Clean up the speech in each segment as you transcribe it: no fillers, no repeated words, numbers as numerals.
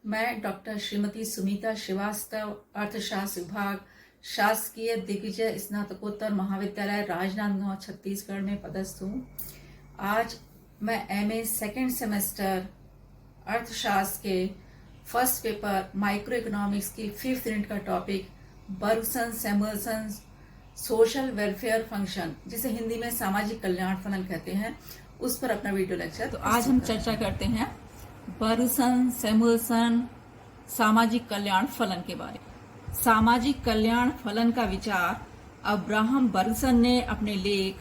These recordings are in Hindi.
मैं डॉक्टर श्रीमती सुमिता श्रीवास्तव, अर्थशास्त्र विभाग, शासकीय दिग्विजय स्नातकोत्तर महाविद्यालय राजनांदगांव छत्तीसगढ़ में पदस्थ हूँ। आज मैं एमए सेकेंड सेमेस्टर अर्थशास्त्र के फर्स्ट पेपर माइक्रो इकोनॉमिक्स की 5th यूनिट का topic Bergson Samuelson social welfare function, जिसे हिंदी में सामाजिक कल्याण फलन कहते हैं, उस पर अपना वीडियो लेक्चर। तो आज हम चर्चा करते हैं बर्गसन सैमुअलसन सामाजिक कल्याण फलन के बारे में। सामाजिक कल्याण फलन का विचार अब्राहम बर्गसन ने अपने लेख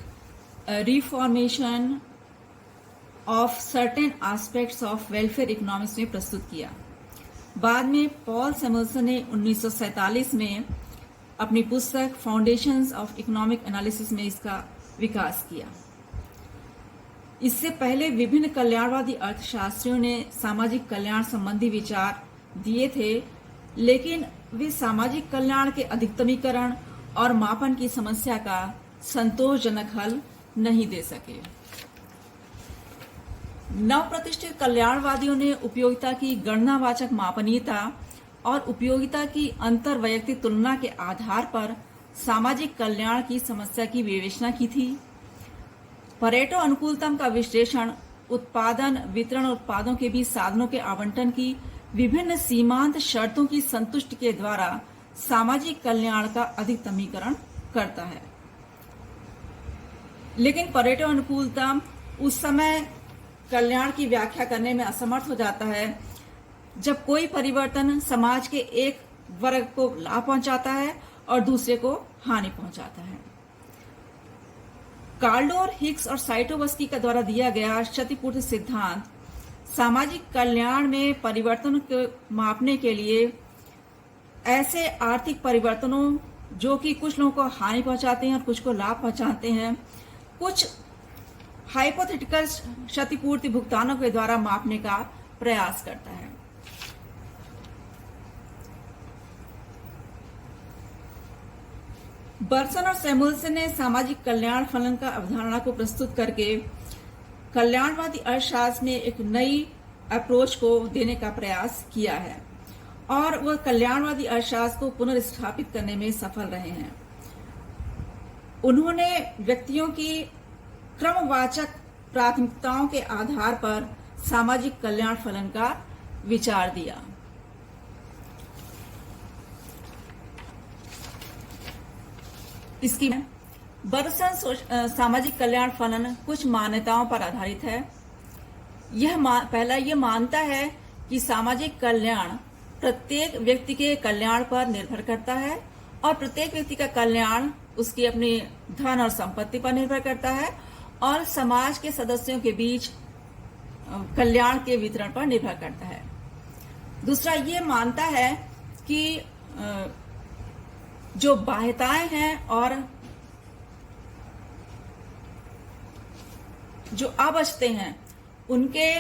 reformation of certain aspects of welfare economics में प्रस्तुत किया। बाद में पॉल सैमुअलसन ने 1947 में अपनी पुस्तक फाउंडेशंस ऑफ इकोनॉमिक एनालिसिस में इसका विकास किया। इससे पहले विभिन्न कल्याणवादी अर्थशास्त्रियों ने सामाजिक कल्याण संबंधी विचार दिए थे, लेकिन वे सामाजिक कल्याण के अधिकतमीकरण और मापन की समस्या का संतोषजनक हल नहीं दे सके। नवप्रतिष्ठित कल्याणवादियों ने उपयोगिता की गणनावाचक मापनीयता और उपयोगिता की अंतरवैयक्तिक तुलना के आधार पर सामाजिक कल्याण की समस्या की विवेचना की थी। परेटो अनुकूलतम का विश्लेषण उत्पादन, वितरण और उत्पादों के बीच साधनों के आवंटन की विभिन्न सीमांत शर्तों की संतुष्टि के द्वारा सामाजिक कल्याण का अधिकतमीकरण करता है। लेकिन परेटो अनुकूलतम उस समय कल्याण की व्याख्या करने में असमर्थ हो जाता है जब कोई परिवर्तन समाज के एक वर्ग को लाभ पहुंचाता है और दूसरे को हानि पहुंचाता है। कार्डोर, हिक्स और साइटोवस्की का द्वारा दिया गया क्षतिपूर्ति सिद्धांत सामाजिक कल्याण में परिवर्तन को मापने के लिए ऐसे आर्थिक परिवर्तनों जो कि कुछ लोगों को हानि पहुंचाते हैं और कुछ को लाभ पहुंचाते हैं, कुछ हाइपोथेटिकल क्षतिपूर्ति भुगतानों के द्वारा मापने का प्रयास करता है। बर्गसन और सैमुअलसन ने सामाजिक कल्याण फलन का अवधारणा को प्रस्तुत करके कल्याणवादी अर्थशास्त्र में एक नई अप्रोच को देने का प्रयास किया है और वह कल्याणवादी अर्थशास्त्र को पुनर्स्थापित करने में सफल रहे हैं। उन्होंने व्यक्तियों की क्रमवाचक प्राथमिकताओं के आधार पर सामाजिक कल्याण फलन का विचार दिया। इसकी बर्गसन सामाजिक कल्याण फलन कुछ मान्यताओं पर आधारित है। पहला यह मानता है कि सामाजिक कल्याण प्रत्येक व्यक्ति के कल्याण पर निर्भर करता है और प्रत्येक व्यक्ति का कल्याण उसकी अपनी धन और संपत्ति पर निर्भर करता है और समाज के सदस्यों के बीच कल्याण के वितरण पर निर्भर करता है। दूसरा ये मानता है कि जो बाह्यताएं हैं और जो अवचते हैं, उनके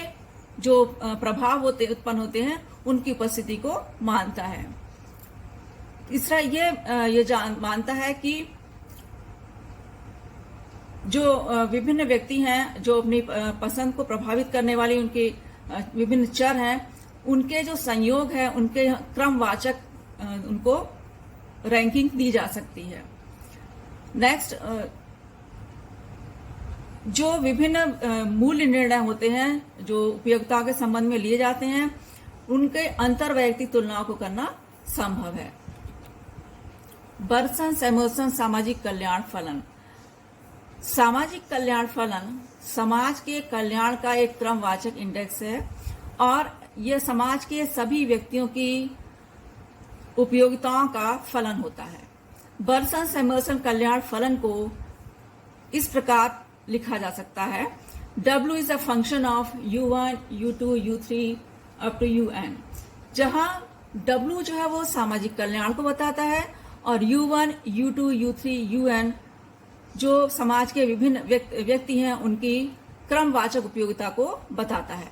जो प्रभाव उत्पन्न होते हैं, उनकी उपस्थिति को मानता है। तीसरा ये मानता है कि जो विभिन्न व्यक्ति हैं, जो अपनी पसंद को प्रभावित करने वाले उनके विभिन्न चर हैं, उनके जो संयोग है, उनके क्रमवाचक उनको रैंकिंग दी जा सकती है। नेक्स्ट, जो विभिन्न मूल्य निर्णय होते हैं जो उपयोगिता के संबंध में लिए जाते हैं, उनके अंतरवैयक्तिक तुलनाओं को करना संभव है। बर्गसन सैमुअलसन सामाजिक कल्याण फलन। सामाजिक कल्याण फलन समाज के कल्याण का एक क्रमवाचक इंडेक्स है और यह समाज के सभी व्यक्तियों की उपयोगिताओं का फलन होता है। बर्गसन सैमुअलसन कल्याण फलन को इस प्रकार लिखा जा सकता है: W is a function of U1, U2, U3 up to UN, जहां W जो है वो सामाजिक कल्याण को बताता है और U1, U2, U3, UN जो समाज के विभिन्न व्यक्ति हैं उनकी क्रमवाचक उपयोगिता को बताता है।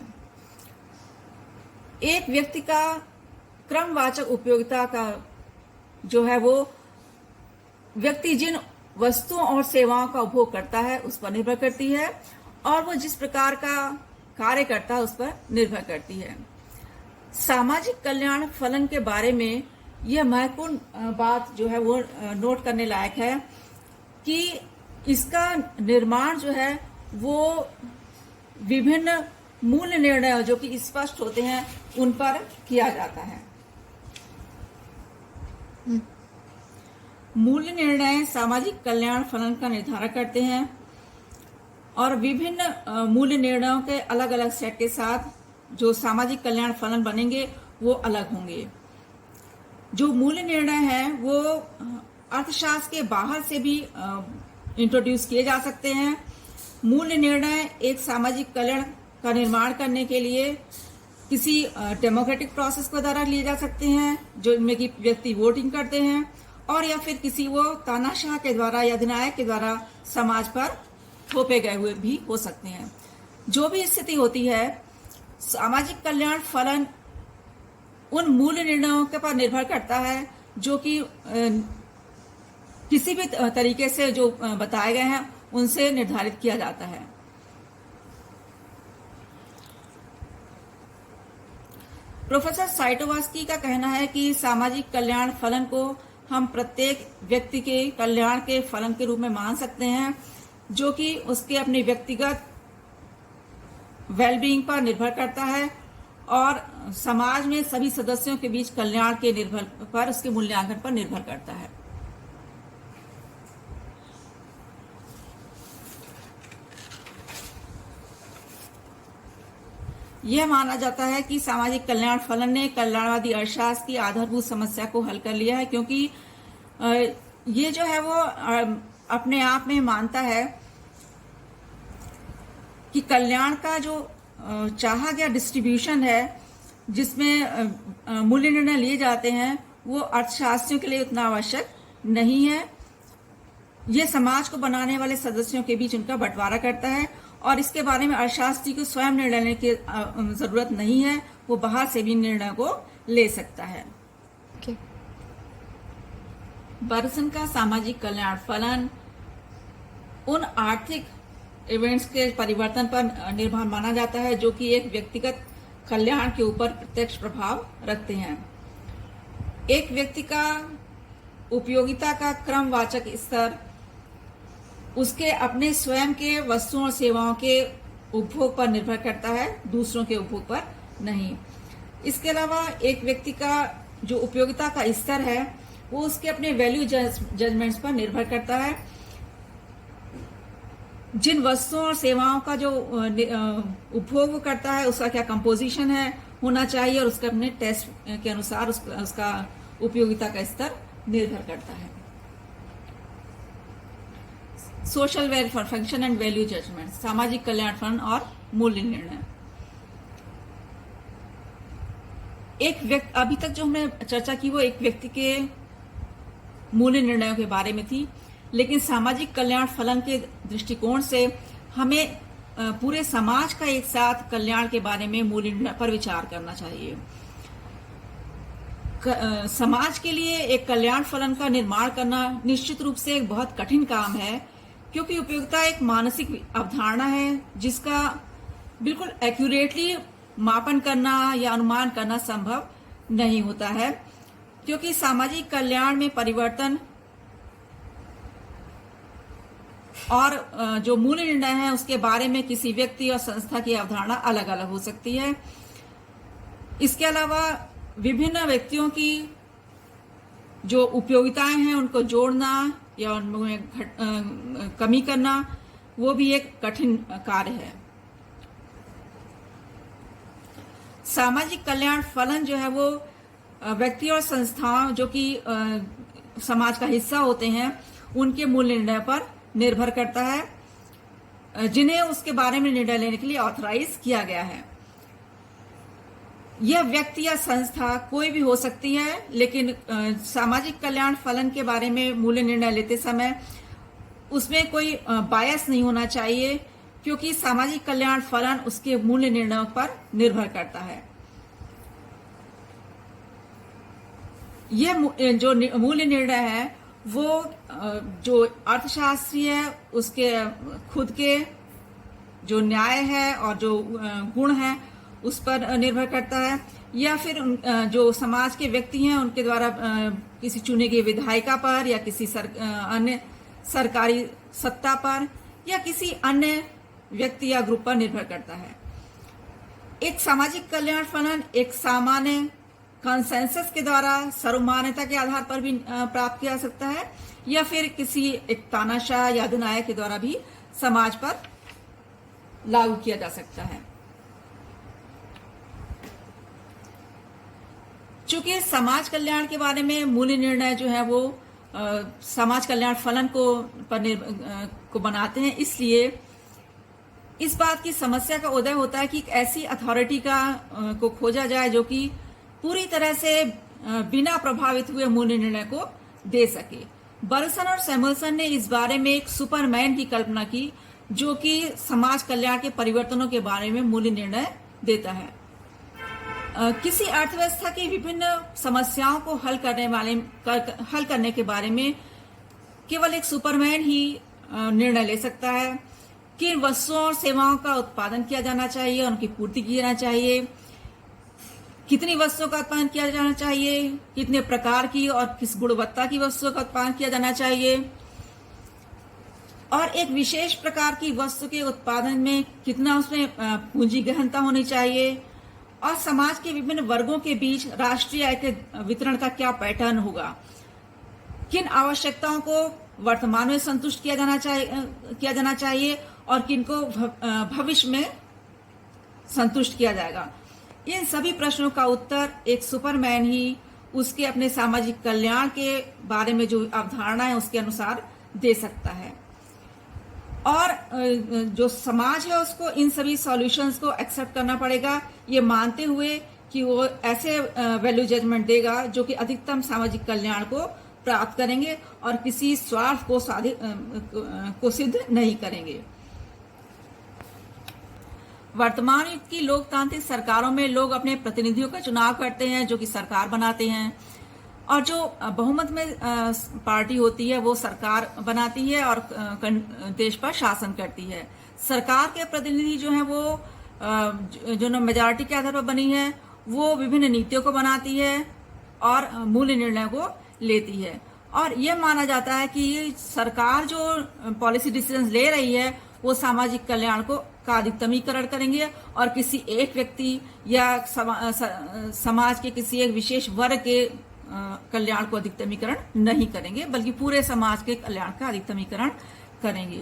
एक व्यक्ति का क्रमवाचक उपयोगिता का जो है वो व्यक्ति जिन वस्तुओं और सेवाओं का उपभोग करता है उस पर निर्भर करती है और वो जिस प्रकार का कार्य करता है उस पर निर्भर करती है। सामाजिक कल्याण फलन के बारे में यह महत्वपूर्ण बात जो है वो नोट करने लायक है कि इसका निर्माण जो है वो विभिन्न मूल निर्णय जो कि स्पष्ट होते हैं उन पर किया जाता है। मूल्य निर्णय सामाजिक कल्याण फलन का निर्धारण करते हैं और विभिन्न मूल्य निर्णयों के अलग अलग सेट के साथ जो सामाजिक कल्याण फलन बनेंगे वो अलग होंगे। जो मूल्य निर्णय है वो अर्थशास्त्र के बाहर से भी इंट्रोड्यूस किए जा सकते हैं। मूल्य निर्णय एक सामाजिक कल्याण का निर्माण करने के लिए किसी डेमोक्रेटिक प्रोसेस के द्वारा लिए जा सकते हैं, जो इनमें कि व्यक्ति वोटिंग करते हैं, और या फिर किसी वो तानाशाह के द्वारा या अधिनायक के द्वारा समाज पर थोपे गए हुए भी हो सकते हैं। जो भी स्थिति होती है, सामाजिक कल्याण फलन उन मूल्य निर्णयों के पर निर्भर करता है जो कि किसी भी तरीके से जो बताए गए हैं उनसे निर्धारित किया जाता है। प्रोफेसर साइटोवस्की का कहना है कि सामाजिक कल्याण फलन को हम प्रत्येक व्यक्ति के कल्याण के फलन के रूप में मान सकते हैं, जो कि उसके अपने व्यक्तिगत वेलबींग पर निर्भर करता है और समाज में सभी सदस्यों के बीच कल्याण के निर्भर पर उसके मूल्यांकन पर निर्भर करता है। यह माना जाता है कि सामाजिक कल्याण फलन ने कल्याणवादी अर्थशास्त्र की आधारभूत समस्या को हल कर लिया है, क्योंकि ये जो है वो अपने आप में मानता है कि कल्याण का जो चाहा गया डिस्ट्रीब्यूशन है, जिसमें मूल्य निर्णय लिए जाते हैं, वो अर्थशास्त्रियों के लिए उतना आवश्यक नहीं है। ये समाज को बनाने वाले सदस्यों के बीच उनका बंटवारा करता है और इसके बारे में अर्थशास्त्री को स्वयं निर्णय लेने की जरूरत नहीं है, वो बाहर से भी निर्णय को ले सकता है। बर्सन का सामाजिक कल्याण फलन उन आर्थिक इवेंट्स के परिवर्तन पर निर्भर माना जाता है जो कि एक व्यक्तिगत कल्याण के ऊपर प्रत्यक्ष प्रभाव रखते हैं। एक व्यक्ति का उपयोगिता का क्रमवाचक स्तर उसके अपने स्वयं के वस्तुओं और सेवाओं के उपभोग पर निर्भर करता है, दूसरों के उपभोग पर नहीं। इसके अलावा एक व्यक्ति का जो उपयोगिता का स्तर है वो उसके अपने वैल्यू जजमेंट्स पर निर्भर करता है। जिन वस्तुओं और सेवाओं का जो उपभोग करता है उसका क्या कंपोजिशन है होना चाहिए और उसके अपने टेस्ट के अनुसार उसका उपयोगिता का स्तर निर्भर करता है। Social welfare function and value judgement, सामाजिक कल्याण फलन और मूल्य निर्णय। एक व्यक्ति, अभी तक जो हमने चर्चा की वो एक व्यक्ति के मूल्य निर्णयों के बारे में थी, लेकिन सामाजिक कल्याण फलन के दृष्टिकोण से हमें पूरे समाज का एक साथ कल्याण के बारे में मूल्य निर्णय पर विचार करना चाहिए। समाज के लिए एक कल्याण फलन का निर्माण करना निश्चित रूप से एक बहुत कठिन काम है, क्योंकि उपयोगिता एक मानसिक अवधारणा है जिसका बिल्कुल एक्यूरेटली मापन करना या अनुमान करना संभव नहीं होता है, क्योंकि सामाजिक कल्याण में परिवर्तन और जो मूल्य निर्णय है उसके बारे में किसी व्यक्ति और संस्था की अवधारणा अलग अलग हो सकती है। इसके अलावा विभिन्न व्यक्तियों की जो उपयोगिताएं हैं उनको जोड़ना या उनमें कमी करना वो भी एक कठिन कार्य है। सामाजिक कल्याण फलन जो है वो व्यक्ति और संस्थाओं जो कि समाज का हिस्सा होते हैं उनके मूल्य निर्णय पर निर्भर करता है, जिन्हें उसके बारे में निर्णय लेने के लिए ऑथराइज किया गया है। यह व्यक्ति या संस्था कोई भी हो सकती है, लेकिन सामाजिक कल्याण फलन के बारे में मूल्य निर्णय लेते समय उसमें कोई बायस नहीं होना चाहिए, क्योंकि सामाजिक कल्याण फलन उसके मूल्य निर्णयों पर निर्भर करता है। यह जो मूल्य निर्णय है वो जो अर्थशास्त्री है उसके खुद के जो न्याय है और जो गुण है उस पर निर्भर करता है, या फिर जो समाज के व्यक्ति हैं उनके द्वारा किसी चुने गए विधायिका पर, या किसी अन्य सरकारी सत्ता पर, या किसी अन्य व्यक्ति या ग्रुप पर निर्भर करता है। एक सामाजिक कल्याण फलन एक सामान्य कंसेंसस के द्वारा सर्वमान्यता के आधार पर भी प्राप्त किया जा सकता है, या फिर किसी एक तानाशाह या अधिनायक के द्वारा भी समाज पर लागू किया जा सकता है। चूंकि समाज कल्याण के बारे में मूल्य निर्णय जो है वो समाज कल्याण फलन को बनाते हैं, इसलिए इस बात की समस्या का उदय होता है कि एक ऐसी अथॉरिटी को खोजा जाए जो कि पूरी तरह से बिना प्रभावित हुए मूल्य निर्णय को दे सके। बर्गसन और सैमुअल्सन ने इस बारे में एक सुपरमैन की कल्पना की जो कि समाज कल्याण के परिवर्तनों के बारे में मूल्य निर्णय देता है। किसी अर्थव्यवस्था की विभिन्न समस्याओं को हल करने के बारे में केवल एक सुपरमैन ही निर्णय ले सकता है। किन वस्तुओं और सेवाओं का उत्पादन किया जाना चाहिए, उनकी पूर्ति की जाना चाहिए, कितनी वस्तुओं का उत्पादन किया जाना चाहिए, कितने प्रकार की और किस गुणवत्ता की वस्तुओं का उत्पादन किया जाना चाहिए, और एक विशेष प्रकार की वस्तु के उत्पादन में कितना उसमें पूंजी गहनता होनी चाहिए, और समाज के विभिन्न वर्गों के बीच राष्ट्रीय आय के वितरण का क्या पैटर्न होगा, किन आवश्यकताओं को वर्तमान में संतुष्ट किया जाना चाहिए और किन को भविष्य में संतुष्ट किया जाएगा। इन सभी प्रश्नों का उत्तर एक सुपरमैन ही उसके अपने सामाजिक कल्याण के बारे में जो अवधारणा है उसके अनुसार दे सकता है, और जो समाज है उसको इन सभी सॉल्यूशंस को एक्सेप्ट करना पड़ेगा, ये मानते हुए कि वो ऐसे वैल्यू जजमेंट देगा जो कि अधिकतम सामाजिक कल्याण को प्राप्त करेंगे और किसी स्वार्थ को सिद्ध नहीं करेंगे। वर्तमान युग की लोकतांत्रिक सरकारों में लोग अपने प्रतिनिधियों का चुनाव करते हैं जो कि सरकार बनाते हैं, और जो बहुमत में पार्टी होती है वो सरकार बनाती है और देश पर शासन करती है। सरकार के प्रतिनिधि जो है वो जो मेजॉरिटी के आधार पर बनी है वो विभिन्न नीतियों को बनाती है और मूल्य निर्णय को लेती है, और यह माना जाता है कि सरकार जो पॉलिसी डिसीजन ले रही है वो सामाजिक कल्याण का अधिकतमीकरण करेंगे और किसी एक व्यक्ति या समाज के किसी एक विशेष वर्ग के कल्याण को अधिकतमीकरण नहीं करेंगे, बल्कि पूरे समाज के कल्याण का अधिकतमीकरण करेंगे।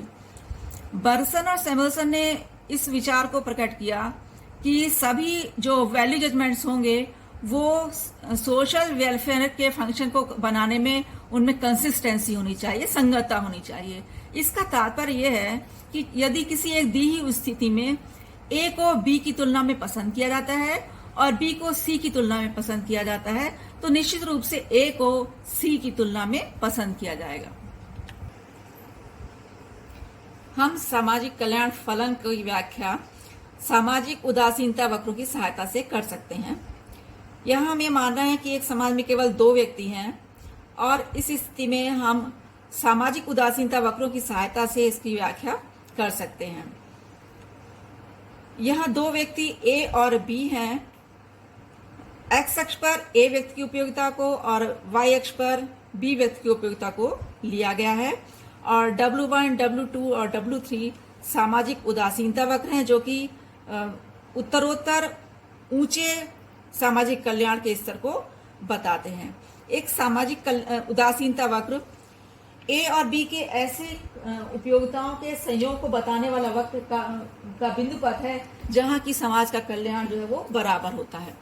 बर्गसन और सैमुअल्सन ने इस विचार को प्रकट किया कि सभी जो वैल्यू जजमेंट्स होंगे वो सोशल वेलफेयर के फंक्शन को बनाने में उनमें कंसिस्टेंसी होनी चाहिए, संगतता होनी चाहिए। इसका तात्पर्य यह है कि यदि किसी एक दी हुई स्थिति में ए को बी की तुलना में पसंद किया जाता है और बी को सी की तुलना में पसंद किया जाता है, तो निश्चित रूप से ए को सी की तुलना में पसंद किया जाएगा। हम सामाजिक कल्याण फलन की व्याख्या सामाजिक उदासीनता वक्रों की सहायता से कर सकते हैं। यहाँ हम ये मान रहे हैं कि एक समाज में केवल दो व्यक्ति हैं और इस स्थिति में हम सामाजिक उदासीनता वक्रों की सहायता से इसकी व्याख्या कर सकते हैं। यहाँ दो व्यक्ति ए और बी हैं। एक्स अक्ष पर ए व्यक्ति की उपयोगिता को और वाई अक्ष पर बी व्यक्ति की उपयोगिता को लिया गया है, और W1, W2 और W3 सामाजिक उदासीनता वक्र हैं जो कि उत्तरोत्तर ऊंचे सामाजिक कल्याण के स्तर को बताते हैं। एक सामाजिक उदासीनता वक्र ए और बी के ऐसे उपयोगिताओं के संयोग को बताने वाला वक्र का बिंदु पथ है जहां की समाज का कल्याण जो है वो बराबर होता है।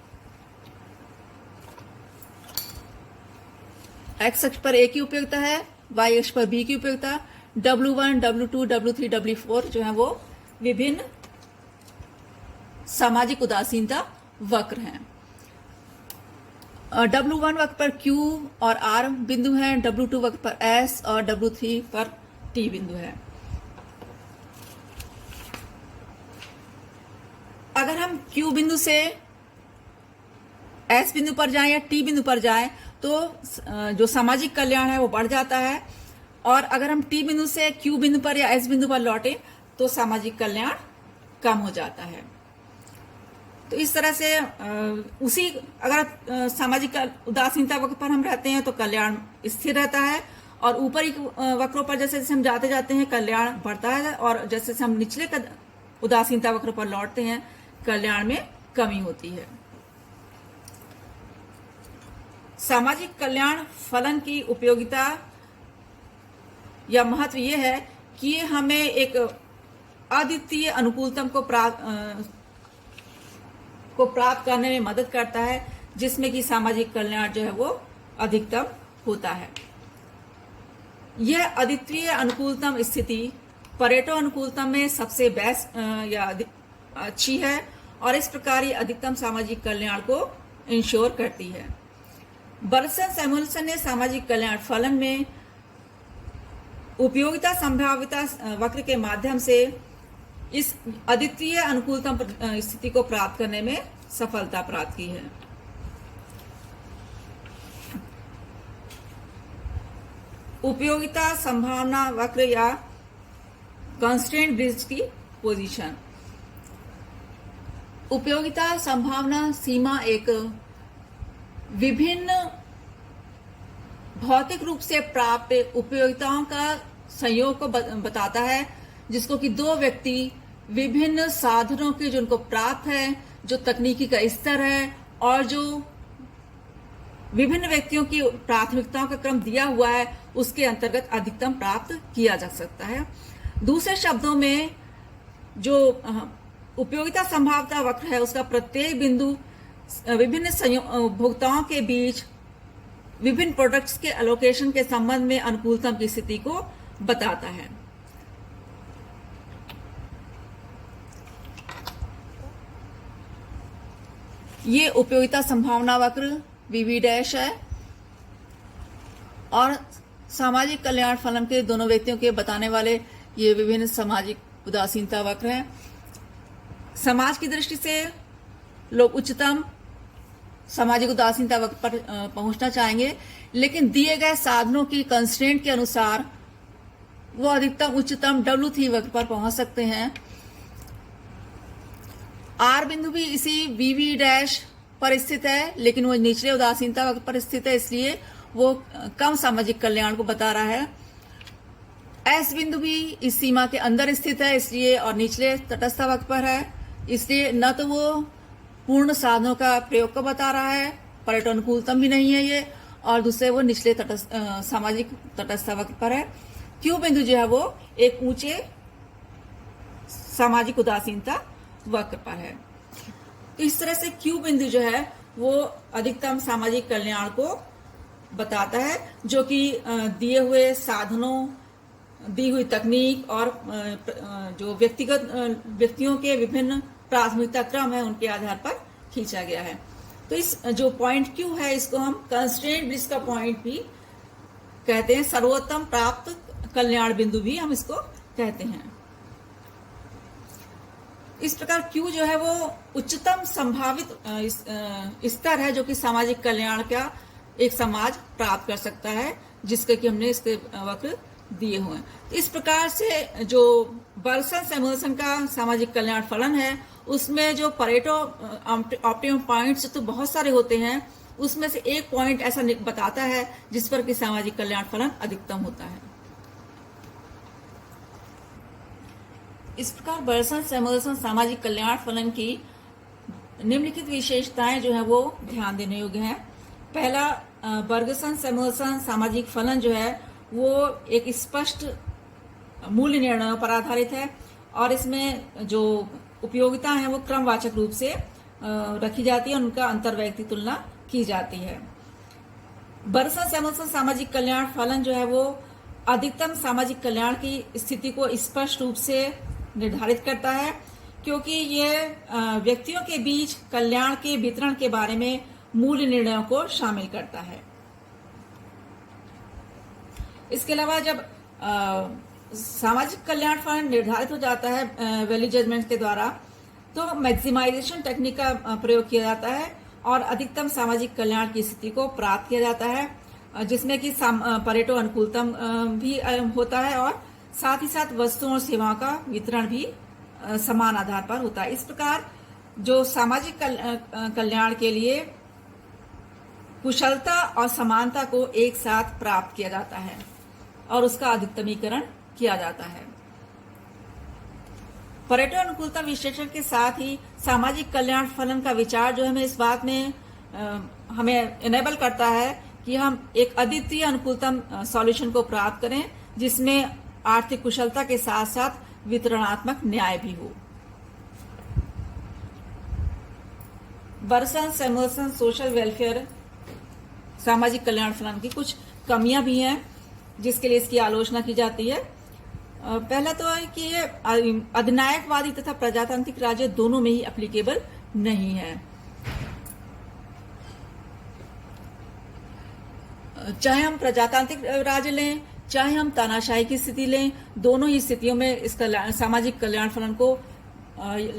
एक्स अक्ष पर ए की उपयोगिता है, वाई अक्ष पर बी की उपयोगिता। W1, W2, W3, W4 जो है वो विभिन्न सामाजिक उदासीनता वक्र हैं। W1 वक्र पर Q और R बिंदु है, W2 वक्र पर S और W3 पर T बिंदु है। अगर हम Q बिंदु से S बिंदु पर जाएं या T बिंदु पर जाएं तो जो सामाजिक कल्याण है वो बढ़ जाता है, और अगर हम T बिंदु से Q बिंदु पर या S बिंदु पर लौटें तो सामाजिक कल्याण कम हो जाता है। तो इस तरह से उसी अगर सामाजिक उदासीनता वक्र पर हम रहते हैं तो कल्याण स्थिर रहता है, और ऊपरी वक्रों पर जैसे जैसे हम जाते जाते हैं कल्याण बढ़ता है, और जैसे जैसे हम निचले उदासीनता वक्र पर लौटते हैं कल्याण में कमी होती है। सामाजिक कल्याण फलन की उपयोगिता या महत्व यह है कि हमें एक अद्वितीय अनुकूलतम को प्राप्त करने में मदद करता है, जिसमें कि सामाजिक कल्याण जो है वो अधिकतम होता है। यह अद्वितीय अनुकूलतम स्थिति परेटो अनुकूलतम में सबसे बेस्ट या अच्छी है, और इस प्रकार ये अधिकतम सामाजिक कल्याण को इंश्योर करती है। बर्सन सैमुअल्सन ने सामाजिक कल्याण फलन में उपयोगिता संभाव्यता वक्र के माध्यम से इस अद्वितीय अनुकूलतम स्थिति को प्राप्त करने में सफलता प्राप्त की है। उपयोगिता संभावना वक्र या कंस्ट्रेंट ब्रिज की पोजीशन। उपयोगिता संभावना सीमा एक विभिन्न भौतिक रूप से प्राप्त उपयोगिताओं का संयोग को बताता है, जिसको कि दो व्यक्ति विभिन्न साधनों के जो उनको प्राप्त है, जो तकनीकी का स्तर है, और जो विभिन्न व्यक्तियों की प्राथमिकताओं का क्रम दिया हुआ है, उसके अंतर्गत अधिकतम प्राप्त किया जा सकता है। दूसरे शब्दों में जो उपयोगिता संभाव्यता वक्र है, उसका प्रत्येक बिंदु विभिन्न उपभोक्ताओं के बीच विभिन्न प्रोडक्ट्स के एलोकेशन के संबंध में अनुकूलतम की स्थिति को बताता है। ये उपयोगिता संभावना वक्र वीवी डैश है, और सामाजिक कल्याण फलन के दोनों व्यक्तियों के बताने वाले ये विभिन्न सामाजिक उदासीनता वक्र हैं। समाज की दृष्टि से लोग उच्चतम सामाजिक उदासीनता वक्र पर पहुंचना चाहेंगे, लेकिन दिए गए साधनों की कंस्ट्रेंट के अनुसार वो अधिकतम उच्चतम W3 वक्र पर पहुंच सकते हैं। आर बिंदु भी इसी वीवी डैश पर स्थित है, लेकिन वो निचले उदासीनता वक्र पर स्थित है, इसलिए वो कम सामाजिक कल्याण को बता रहा है। एस बिंदु भी इस सीमा के अंदर स्थित है, इसलिए, और निचले तटस्थ वक्र पर है, इसलिए न तो वो पूर्ण साधनों का प्रयोग को बता रहा है, परेटो अनुकूलतम भी नहीं है ये, और दूसरे वो निचले सामाजिक तटस्थ वक्र पर है। क्यू बिंदु जो है वो एक ऊंचे सामाजिक उदासीनता वक्र पर है। तो इस तरह से क्यू बिंदु जो है वो अधिकतम सामाजिक कल्याण को बताता है, जो कि दिए हुए साधनों, दी हुई तकनीक और जो व्यक्तियों के विभिन्न प्राथमिकता क्रम है, उनके आधार पर खींचा गया है। तो इस जो पॉइंट क्यू है, इसको हम कंस्ट्रेंट ब्रिज का पॉइंट भी कहते हैं, सर्वोत्तम प्राप्त कल्याण बिंदु भी हम इसको कहते हैं। इस प्रकार क्यू जो है वो उच्चतम संभावित स्तर है, जो कि सामाजिक कल्याण का एक समाज प्राप्त कर सकता है, जिसके कि हमने इसके वक्र दिए हुए हैं। तो इस प्रकार से जो बर्सन सैमुअल्सन का सामाजिक कल्याण फलन है, उसमें जो परेटो ऑप्टिमम पॉइंट्स तो बहुत सारे होते हैं, उसमें से एक पॉइंट ऐसा बताता है जिस पर कि सामाजिक कल्याण फलन अधिकतम होता है। इस प्रकार बर्सन सैमुअल्सन सामाजिक कल्याण फलन की निम्नलिखित विशेषताएं जो है वो ध्यान देने योग्य हैं। पहला, बर्गसन सैमुअल्सन सामाजिक फलन जो है वो एक स्पष्ट मूल्य निर्णयों पर आधारित है, और इसमें जो उपयोगिता है वो क्रमवाचक रूप से रखी जाती है, उनका अंतर्वैयक्तिक तुलना की जाती है। बर्सन सैमुअल्सन सामाजिक कल्याण फलन जो है वो अधिकतम सामाजिक कल्याण की स्थिति को स्पष्ट रूप से निर्धारित करता है, क्योंकि यह व्यक्तियों के बीच कल्याण के वितरण के बारे में मूल्य निर्णयों को शामिल करता है। इसके अलावा जब सामाजिक कल्याण फलन निर्धारित हो जाता है वैल्यू जजमेंट के द्वारा, तो मैक्सिमाइजेशन टेक्निक का प्रयोग किया जाता है और अधिकतम सामाजिक कल्याण की स्थिति को प्राप्त किया जाता है, जिसमें कि परेटो अनुकूलतम भी होता है, और साथ ही साथ वस्तुओं और सेवाओं का वितरण भी समान आधार पर होता है। इस प्रकार जो सामाजिक कल्याण के लिए कुशलता और समानता को एक साथ प्राप्त किया जाता है और उसका अधिकतमीकरण किया जाता है। पर्यटन अनुकूलता विश्लेषण के साथ ही सामाजिक कल्याण फलन का विचार जो हमें इस बात में हमें इनेबल करता है कि हम एक अद्वितीय अनुकूलतम सॉल्यूशन को प्राप्त करें जिसमें आर्थिक कुशलता के साथ साथ वितरणात्मक न्याय भी हो। बर्सन सैमुअलसन सोशल वेलफेयर सामाजिक कल्याण फलन की कुछ कमियां भी हैं जिसके लिए इसकी आलोचना की जाती है। पहला तो है कि ये अधिनायकवादी तथा प्रजातांत्रिक राज्य दोनों में ही एप्लीकेबल नहीं है। चाहे हम प्रजातांत्रिक राज्य लें, चाहे हम तानाशाही की स्थिति लें, दोनों ही स्थितियों में इसका सामाजिक कल्याण फलन को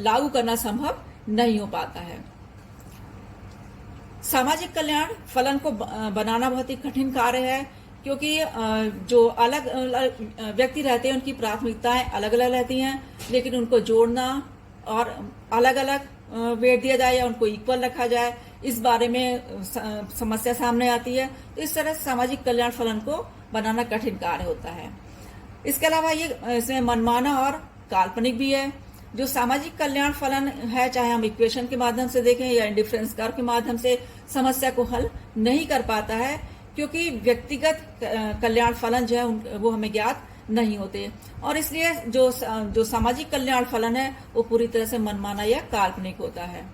लागू करना संभव नहीं हो पाता है। सामाजिक कल्याण फलन को बनाना बहुत ही कठिन कार्य है क्योंकि जो अलग व्यक्ति रहते हैं उनकी प्राथमिकताएं अलग अलग रहती हैं, लेकिन उनको जोड़ना और अलग अलग वेट दिया जाए या उनको इक्वल रखा जाए, इस बारे में समस्या सामने आती है। तो इस तरह सामाजिक कल्याण फलन को बनाना कठिन कार्य होता है। इसके अलावा ये इसमें मनमाना और काल्पनिक भी है। जो सामाजिक कल्याण फलन है, चाहे हम इक्वेशन के माध्यम से देखें या इंडिफरेंस कर्व के माध्यम से, समस्या को हल नहीं कर पाता है क्योंकि व्यक्तिगत कल्याण फलन जो है वो हमें ज्ञात नहीं होते और इसलिए जो सामाजिक कल्याण फलन है वो पूरी तरह से मनमाना या काल्पनिक होता है।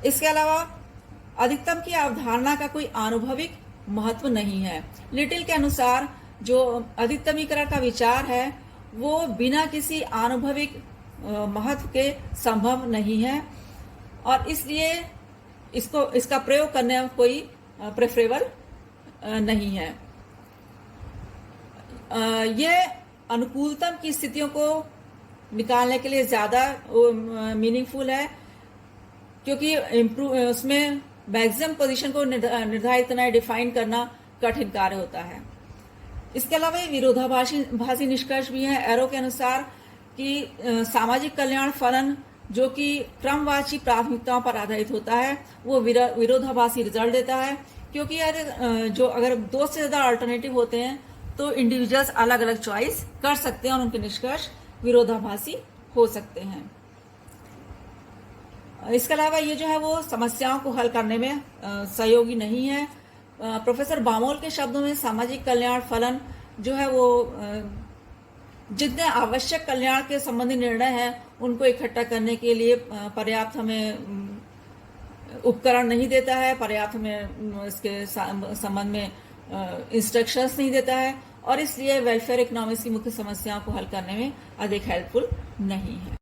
इसके अलावा अधिकतम की अवधारणा का कोई आनुभविक महत्व नहीं है। लिटिल के अनुसार जो अधिकतमीकरण का विचार है वो बिना किसी आनुभविक महत्व के संभव नहीं है और इसलिए इसका प्रयोग करने में कोई प्रेफरेबल नहीं है। ये अनुकूलतम की स्थितियों को निकालने के लिए ज्यादा मीनिंगफुल है क्योंकि उसमें मैक्सिमम पोजीशन को निर्धारित करना, डिफाइन करना कठिन कार्य होता है। इसके अलावा विरोधाभासी निष्कर्ष भी है एरो के अनुसार कि सामाजिक कल्याण फलन जो कि क्रमवाची प्राथमिकताओं पर आधारित होता है वो विरोधाभासी रिजल्ट देता है क्योंकि अगर दो से ज्यादा अल्टरनेटिव होते हैं तो इंडिविजुअल्स अलग अलग चॉइस कर सकते हैं और उनके निष्कर्ष विरोधाभासी हो सकते हैं। इसके अलावा ये जो है वो समस्याओं को हल करने में सहयोगी नहीं है। प्रोफेसर बामोल के शब्दों में सामाजिक कल्याण फलन जो है वो जितने आवश्यक कल्याण के संबंधी निर्णय हैं उनको इकट्ठा करने के लिए पर्याप्त हमें उपकरण नहीं देता है, पर्याप्त हमें इसके संबंध में इंस्ट्रक्शंस नहीं देता है और इसलिए वेलफेयर इकोनॉमिक्स की मुख्य समस्याओं को हल करने में अधिक हेल्पफुल नहीं है।